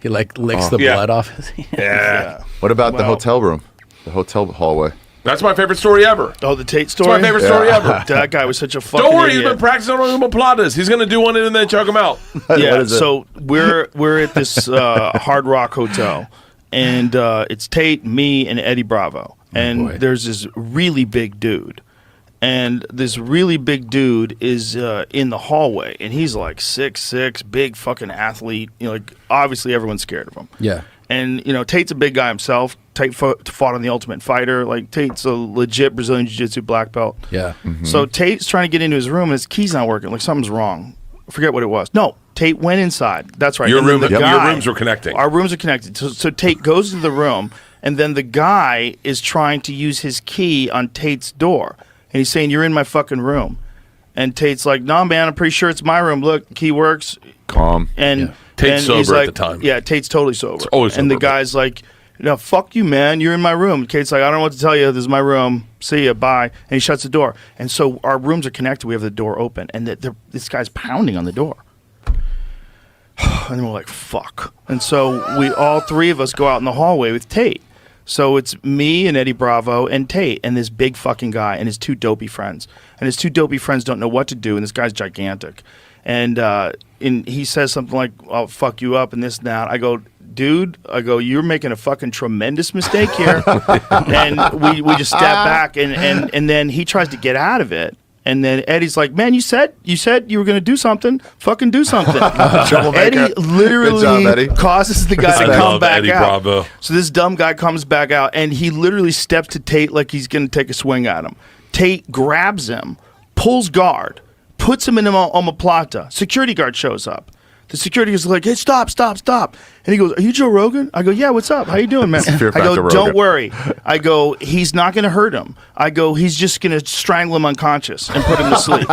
He like licks the blood off his hands. Yeah. What about the hotel room? The hotel hallway. That's my favorite story ever. Oh, the Tate story? It's my favorite story ever. That guy was such a fucking Don't worry, idiot. he's been practicing on omoplatas. He's going to do one and then choke him out. Yeah, so we're at this Hard Rock hotel, and it's Tate, me, and Eddie Bravo. And there's this really big dude. And this really big dude is in the hallway, and he's like 6'6", big fucking athlete. You know, like obviously everyone's scared of him. Yeah. And, you know, Tate's a big guy himself. Tate fought on The Ultimate Fighter. Like, Tate's a legit Brazilian Jiu-Jitsu black belt. Yeah. Mm-hmm. So Tate's trying to get into his room, and his key's not working. Like, something's wrong. I forget what it was. No, Tate went inside. That's right. Your And then room, the guy, your rooms were connecting. Our rooms are connected. So Tate goes to the room, and then the guy is trying to use his key on Tate's door. And he's saying, "You're in my fucking room." And Tate's like, "No, man, I'm pretty sure it's my room. Look, the key works." Calm. And Tate's and he's sober like, at the time. Yeah, Tate's totally sober. It's always and sober, the guy's like, "No, fuck you, man. You're in my room." Kate's like, "I don't know what to tell you. This is my room. See ya, bye." And he shuts the door. And so our rooms are connected. We have the door open. And this guy's pounding on the door. And then we're like, fuck. And so all three of us go out in the hallway with Tate. So it's me and Eddie Bravo and Tate and this big fucking guy and his two dopey friends. And his two dopey friends don't know what to do, and this guy's gigantic. And he says something like, "I'll fuck you up," and this and that. I go, "Dude," "you're making a fucking tremendous mistake here." And we just step back, and then he tries to get out of it. And then Eddie's like, "Man, you said you were going to do something. Fucking do something." Eddie literally job, Eddie. causes the guy to I come love back Eddie out. Bravo. So this dumb guy comes back out, and he literally steps to Tate like he's going to take a swing at him. Tate grabs him, pulls guard, puts him in an omoplata. Security guard shows up. The security is like, "Hey, stop. And he goes, "Are you Joe Rogan?" I go, "Yeah, what's up? How you doing, man?" Fear I go, Factor "Don't Rogan." worry." I go, "He's not going to hurt him." I go, "He's just going to strangle him unconscious and put him to sleep."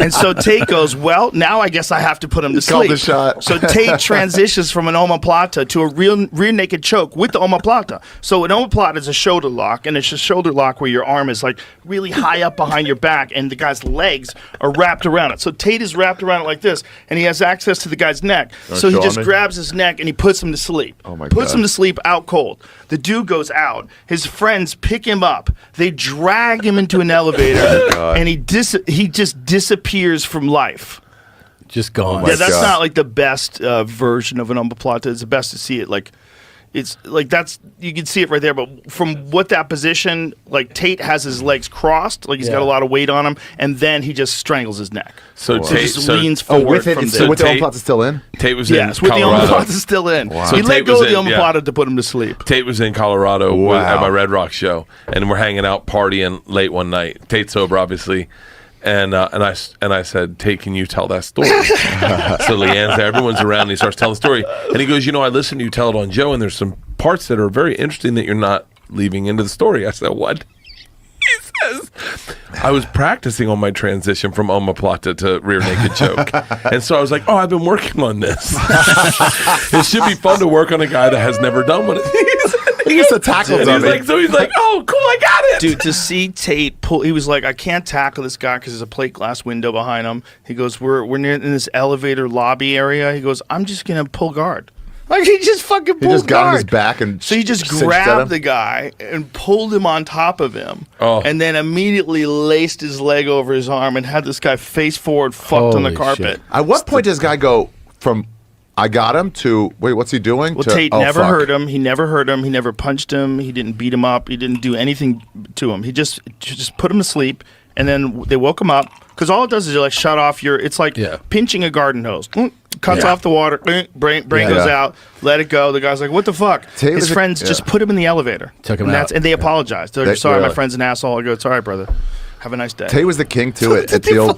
And so Tate goes, "Well, now I guess I have to put him to Called sleep." the shot. So Tate transitions from an omoplata to a rear naked choke with the omoplata. So an omoplata is a shoulder lock, and it's a shoulder lock where your arm is like really high up behind your back, and the guy's legs are wrapped around it. So Tate is wrapped around it like this, and he has access to the guy's neck. So he show just me? grabs his neck and he puts him to sleep. Oh my Puts God. him to sleep out cold. The dude goes out. His friends pick him up. They drag him into an elevator, and he just disappears from life. Just gone. Yeah, that's God. not like the best version of an omoplata. It's the best to see it like. It's like you can see it right there, but from what that position, like Tate has his legs crossed, like he's got a lot of weight on him, and then he just strangles his neck. So He Tate, just leans forward with it, from so there. with the Tate- omoplata still in? Tate was Yes, in with the Colorado. omoplata still in. So He let Tate go was of the in- omoplata to put him to sleep. Tate was in Colorado Wow. at my Red Rock show, and we're hanging out partying late one night. Tate's sober, obviously, and I said, "Tate, can you tell that story?" So Leanne's there, everyone's around, and he starts telling the story, and he goes, "I listened to you tell it on Joe, and there's some parts that are very interesting that you're not leaving into the story." I said, "What?" He says, "I was practicing on my transition from omoplata to rear naked choke." And so I was like, "Oh, I've been working on this." It should be fun to work on a guy that has never done one of these. He used to tackle And dummy. he's like, "Oh, cool, I got it." Dude, to see Tate pull, he was like, "I can't tackle this guy because there's a plate glass window behind him." He goes, "We're near in this elevator lobby area." He goes, "I'm just gonna pull guard." Like he just fucking pulled He just got on guard. his back and So he just cinched at him. grabbed the guy and pulled him on top of him, and then immediately laced his leg over his arm and had this guy face forward, fucked on the Holy carpet. shit. At what point does this guy go from "I got him" to "Wait, what's he doing"? Well, to, Tate "Oh, never fuck." hurt him. He never hurt him. He never punched him. He didn't beat him up. He didn't do anything to him. He just put him to sleep, and then they woke him up. Because all it does is like shut off your. It's like pinching a garden hose. Cuts off the water. Brain goes out. Let it go. The guy's like, "What the fuck?" Tate His was friends just put him in the elevator. Took him and out. And they apologized. They're like, "Sorry, my really? friend's an asshole." I go, "It's all right, brother. Have a nice day." Tate was the king too at the old